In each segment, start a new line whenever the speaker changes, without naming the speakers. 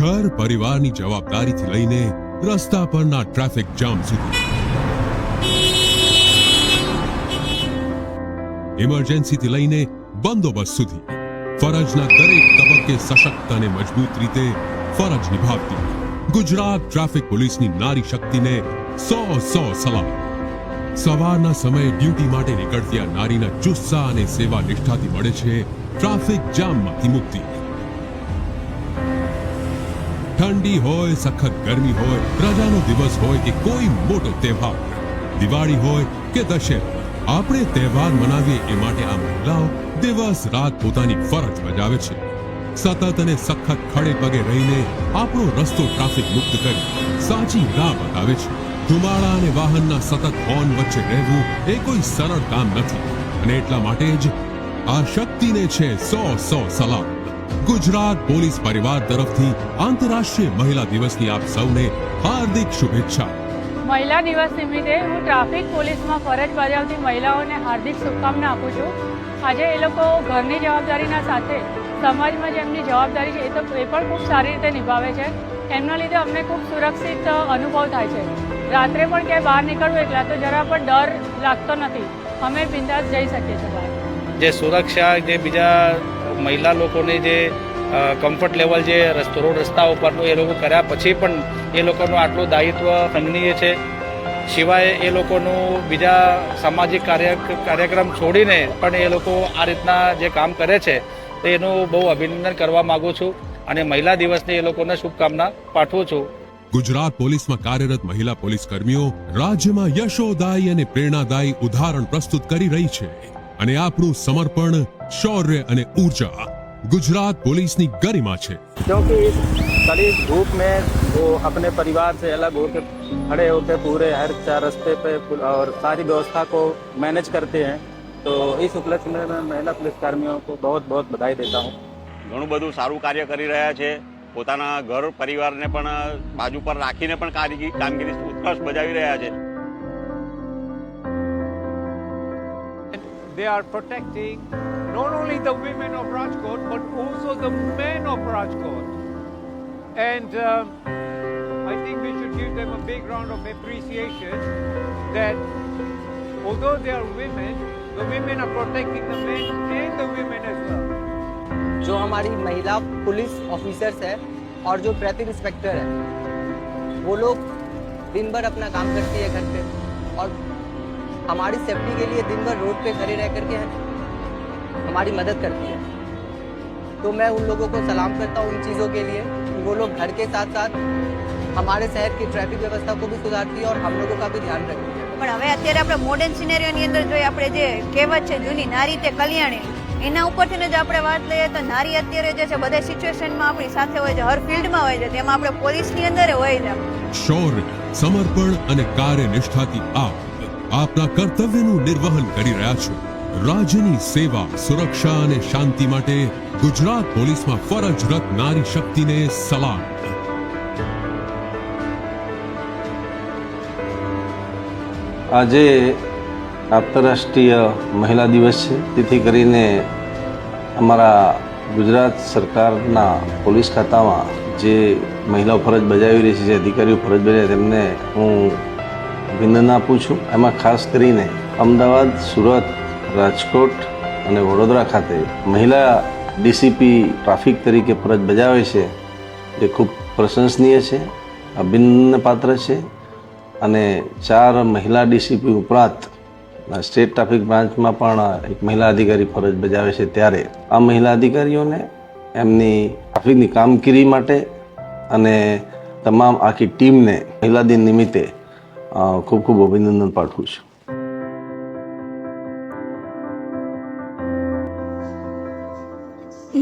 ઘર પરિવારની જવાબદારીથી લઈને રસ્તા પરના ટ્રાફિક જામ સુધી, ઇમરજન્સીથી લઈને બંદોબસ્ત સુધી, ફરજના દરેક તબક્કે સશક્ત અને મજબૂત રીતે ફરજ નિભાવતી ગુજરાત ટ્રાફિક પોલીસની નારી શક્તિને 100 સલામ. સવારના સમયે ડ્યુટી માટે નીકળતી આ નારીના જુસ્સા અને સેવા નિષ્ઠાથી મળે છે ટ્રાફિક જામમાંથી મુક્તિ. ઠંડી હોય, સખત ગરમી હોય, રજાનો દિવસ હોય કે કોઈ મોટો તહેવાર, દિવાળી હોય કે દશેરા, આપણે તહેવાર મનાવીએ એ માટે આ મહિલાઓ દિવસ રાત પોતાની ફરજ બજાવે છે. સતત અને સખત ખડે પગે રહીને આપણો રસ્તો ટ્રાફિક મુક્ત કરી સાચી રાહ બતાવે છે. ધુમાડા અને વાહનના સતત હોર્ન વચ્ચે રહેવું એ કોઈ સરળ કામ નથી અને એટલા માટે જ આ શક્તિને છે 100 સલામ. ગુજરાત પોલીસ પરિવાર તરફથી આંતરરાષ્ટ્રીય મહિલા દિવસની આપ સૌને હાર્દિક શુભેચ્છા.
મહિલા દિવસ નિમિત્તે હું ટ્રાફિક પોલીસમાં ફરજ બજાવતી મહિલાઓને હાર્દિક શુભકામના આપું છું. આજે એ લોકો ઘરની જવાબદારીના સાથે સમાજમાં જે એમની જવાબદારી છે એ પણ ખૂબ સારી રીતે નિભાવે છે. એમના લીધે અમને ખૂબ સુરક્ષિત અનુભવ થાય છે. રાત્રે પણ ક્યાંય બહાર નીકળવું એકલા તો જરા પણ ડર લાગતો નથી. અમે બિંદાસ જઈ શકીએ છીએ બહાર.
જે સુરક્ષા, જે બીજા મહિલા લોકોને જે કમ્ફર્ટ લેવલ જે રોડ રસ્તા ઉપરનું એ લોકો કર્યા પછી પણ એ લોકોનું આટલું દાયિત્વ ખંડનીય છે. સિવાય એ લોકોનું બીજા સામાજિક કાર્યક્રમ છોડીને પણ એ લોકો આ રીતના જે કામ કરે છે તો એનું બહુ અભિનંદન કરવા માગું છું અને મહિલા દિવસની એ લોકોને શુભકામના પાઠવું છું.
ગુજરાત પોલીસમાં કાર્યરત મહિલા પોલીસ કર્મીઓ રાજ્યમાં યશોદાયી અને પ્રેરણાદાયી ઉદાહરણ પ્રસ્તુત કરી રહી છે અને આપણું સમર્પણ, શૌર્ય અને ઊર્જા गुजरात पुलिस की गरिमा है.
क्योंकि इस कड़ी धूप में वो अपने परिवार से अलग होकर खड़े होकर पूरे हर चार रास्ते पे और सारी व्यवस्था को मैनेज करते हैं. तो इस उपलक्ष्य में मैं महिला पुलिस कर्मियों को बहुत बहुत बधाई देता हूँ.
ઘણું બધું સારું કાર્ય કરી રહ્યા છે. પોતાના ઘર પરિવારને પણ બાજુ પર રાખીને પણ કામગીરી ઉત્કર્ષ બજાવી રહ્યા છે.
They are protecting not only the women of Rajkot but also the men of Rajkot. And I think we should give them a big round of appreciation that although they are women, the women are protecting the men and the women as well.
जो हमारी महिला police officers है और जो traffic inspector है वो लोग दिन भर अपना काम करती है घर पे और हमारी सेफ्टी के लिए दिन भर रोड पे खड़े रह करके हमारी मदद करती है. तो मैं उन लोगों को सलाम करता हूँ उन चीज़ों के लिए कि वो लोग घर के साथ साथ हमारे शहर की ट्रैफिक व्यवस्था को भी सुधारती है और हम लोगों का भी ध्यान रखती है.
પણ હવે અત્યારે આપણે મોડર્ન સિનેરિયોની અંદર જોઈએ, આપણે જે કહેવત છે જૂની, નારી તે કલ્યાણી, એના ઉપરથી જ આપણે વાત લઈએ તો નારી અત્યારે જે છે બધા સિચ્યુએશનમાં આપણી સાથે હોય છે, હર ફિલ્ડમાં હોય છે, તેમાં આપણે પોલીસની અંદર હોય છે.
શૌર્ય, સમર્પણ અને કાર્યનિષ્ઠાથી આપના કર્તવ્યનું નિર્વહન કરી રહ્યા છો. રાજ્યની સેવા, સુરક્ષા અને શાંતિ માટે ગુજરાત પોલીસમાં ફરજરત નારી શક્તિને સલામ.
આજે આંતરરાષ્ટ્રીય મહિલા દિવસ છે, તેથી કરીને અમારા ગુજરાત સરકારના પોલીસ ખાતામાં જે મહિલાઓ ફરજ બજાવી રહી છે, જે અધિકારીઓ ફરજ બજાવે તેમને હું અભિનંદન આપું છું. એમાં ખાસ કરીને અમદાવાદ, સુરત, રાજકોટ અને વડોદરા ખાતે મહિલા ડીસીપી ટ્રાફિક તરીકે ફરજ બજાવે છે, જે ખૂબ પ્રશંસનીય છે, અભિનંદન પાત્ર છે. અને 4 મહિલા ડીસીપી ઉપરાંત સ્ટેટ ટ્રાફિક બ્રાન્ચમાં પણ એક મહિલા અધિકારી ફરજ બજાવે છે. ત્યારે આ મહિલા અધિકારીઓને એમની ટ્રાફિકની કામગીરી માટે અને તમામ આખી ટીમને મહિલા દિન નિમિત્તે ખૂબ ખૂબ અભિનંદન પાઠવું છું.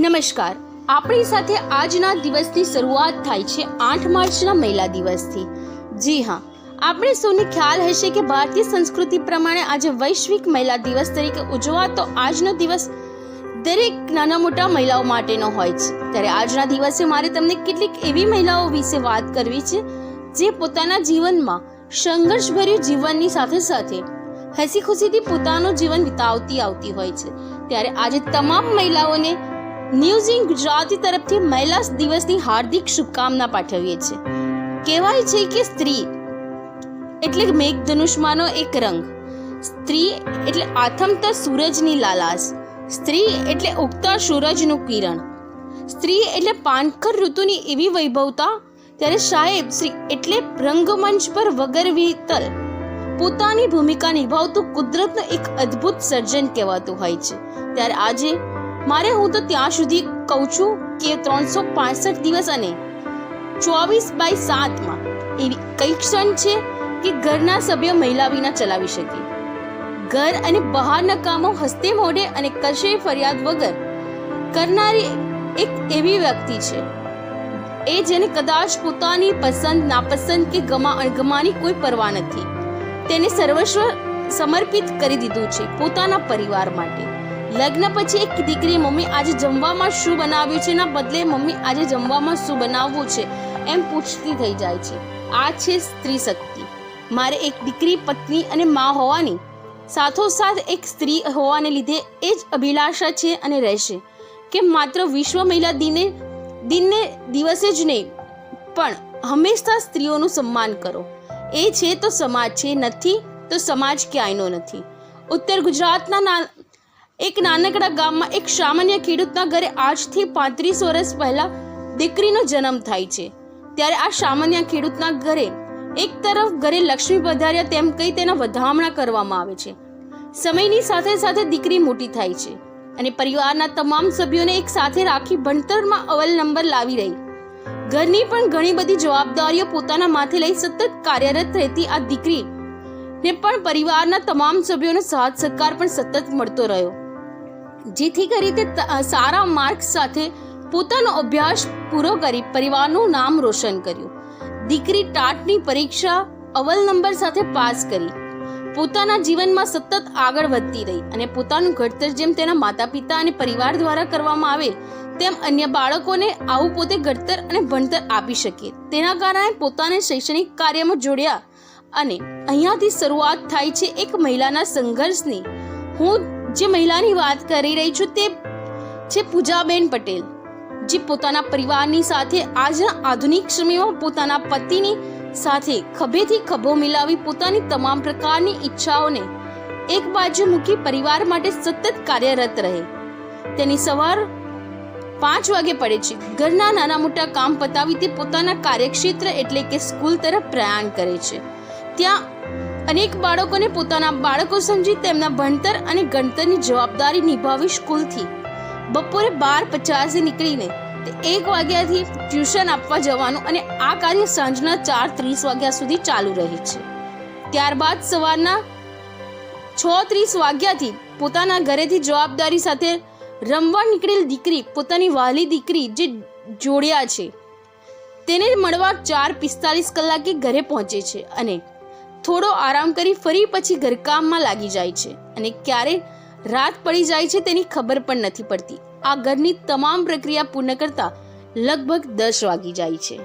નમસ્કાર. આપણી સાથે આજના દિવસની શરૂઆત થાય છે 8 માર્ચના મહિલા દિવસથી. જી હા, આપણે સૌને ખ્યાલ હશે કે ભારતીય સંસ્કૃતિ પ્રમાણે આજે વૈશ્વિક મહિલા દિવસ તરીકે ઉજવાતો આજનો દિવસ દરેક નાના મોટા મહિલાઓ માટેનો હોય છે. ત્યારે આજના દિવસે મારે તમને કેટલીક એવી મહિલાઓ વિશે વાત કરવી છે જે પોતાના જીવનમાં સંઘર્ષભર્યું જીવનની સાથે સાથે હસી ખુશીથી પોતાનું જીવન વિતાવતી આવતી હોય છે. ત્યારે આજે તમામ મહિલાઓને ન્યૂઝ ઇન ગુજરાતી તરફથી મહિલા દિવસની હાર્દિક શુભકામના પાઠવીએ છીએ. કહેવાય છે કે સ્ત્રી એટલે મેઘધનુષમાંનો એક રંગ, સ્ત્રી એટલે આથમતા સૂરજની લાલાશ, સ્ત્રી એટલે ઉગતા સૂરજનું કિરણ, સ્ત્રી એટલે પાનખર ઋતુની એવી વૈભવતા. ત્યારે સાહેબ શ્રી એટલે રંગમંચ પર વગર વિતલ પોતાની ભૂમિકા નિભાવતું કુદરતનું એક અદ્ભુત સર્જન કહેવાતું હોય છે. ત્યારે આજે હું તો ત્યાં સુધી કહું છું કે 365 દિવસ અને 24/7 એવી કઈ ક્ષણ છે કે ઘરના સભ્ય મહિલા વિના ચલાવી શકે. ઘર અને બહારના કામો હસ્તે મોઢે અને કશે ફરિયાદ વગર કરનારી એક એવી વ્યક્તિ છે એ જેને કદાચ પોતાની પસંદ નાપસંદ કે ગમા અણગમાની કોઈ પરવા નથી. તેને સર્વસ્વ સમર્પિત કરી દીધું છે પોતાના પરિવાર માટે. લગ્ન પછી એક દીકરી મમ્મી આજે જમવામાં શું બનાવ્યું છે ના બદલે મમ્મી આજે જમવામાં શું બનાવવું છે એમ પૂછતી થઈ જાય છે. આ છે સ્ત્રી શક્તિ. મારે એક દીકરી, પત્ની અને મા હોવાની સાથોસાથ એક સ્ત્રી હોવાને લીધે એ જ અભિલાષા છે અને રહેશે કે માત્ર વિશ્વ મહિલા દિનને દિવસે જ નહીં પણ હંમેશા સ્ત્રીઓનું સન્માન કરો. એ છે તો સમાજ છે, નથી તો સમાજ ક્યાંયનો નથી. ઉત્તર ગુજરાતના એક નાનકડા ગામમાં એક સામાન્ય ખેડૂતના ઘરે આજથી 35 વર્ષ પહેલા દીકરીનો જન્મ થાય છે. ત્યારે આ સામાન્ય ખેડૂતના ઘરે એક તરફ ઘરે લક્ષ્મી પધાર્યા તેમ કહી તેના વધામણા કરવામાં આવે છે. સમયની સાથે સાથે દીકરી મોટી થાય છે અને પરિવારના તમામ સભ્યોને એક સાથે રાખી ભણતરમાં અવ્વલ નંબર લાવી રહી. ઘરની પણ ઘણી બધી જવાબદારીઓ પોતાના માથે લઈ સતત કાર્યરત રહેતી આ દીકરીને પણ પરિવારના તમામ સભ્યોનો સાથ સહકાર પણ સતત મળતો રહ્યો, જેથી કરી તે સારા માર્ક સાથે પોતાનો અભ્યાસ પૂરો કરી પરિવારનું નામ રોશન કર્યું. દીકરી ટાટની પરીક્ષા અવ્વલ નંબર સાથે પાસ કરી પોતાના જીવનમાં સતત આગળ વધતી રહી અને પોતાનું ઘડતર જેમ તેના માતા પિતા અને પરિવાર દ્વારા કરવામાં આવે તેમ અન્ય બાળકોને આવું પોતે ઘડતર અને ભણતર આપી શકે. તેના કારણે પોતાને શૈક્ષણિક કાર્યમાં જોડ્યા અને અહીંયાથી શરૂઆત થાય છે એક મહિલાના સંઘર્ષની. હું જે મહિલાની વાત કરી રહી છું તે છે પૂજાબેન પટેલ, જે પોતાના પરિવારની સાથે આજના આધુનિક સમયમાં પોતાના પતિની સાથે ખભેથી ખભો મિલાવી પોતાની તમામ પ્રકારની ઈચ્છાઓને એક બાજુ મૂકી પરિવાર માટે સતત કાર્યરત રહે. તેની સવાર 5 વાગે પડે છે. ઘરના નાના મોટા કામ પતાવી તે પોતાના કાર્યક્ષેત્ર એટલે કે સ્કૂલ તરફ પ્રયાણ કરે છે. ત્યાં અનેક બાળકોને પોતાના બાળકો સમજી તેમના ભણતર અને ગણતરની જવાબદારી નિભાવી સ્કૂલથી બપોરે 12:50 નીકળીને 1 વાગ્યાથી ટ્યુશન આપવા જવાનું અને આ કાર્ય સાંજના 4:30 વાગ્યા સુધી ચાલુ રહે છે. ત્યારબાદ સવારના 6:30 વાગ્યાથી પોતાના ઘરેથી જવાબદારી સાથે રમવા નીકળેલ દીકરી પોતાની વહાલી દીકરી જે જોડ્યા છે તેને મળવા 4:45 કલાકે ઘરે પહોંચે છે અને થોડો આરામ કરી ફરી પછી ઘરકામમાં લાગી જાય છે અને ક્યારે રાત પડી જાય છે તેની ખબર પણ નથી પડતી. આ ઘરની તમામ પ્રક્રિયા પૂર્ણ કરતા લગભગ 10 વાગી જાય છે.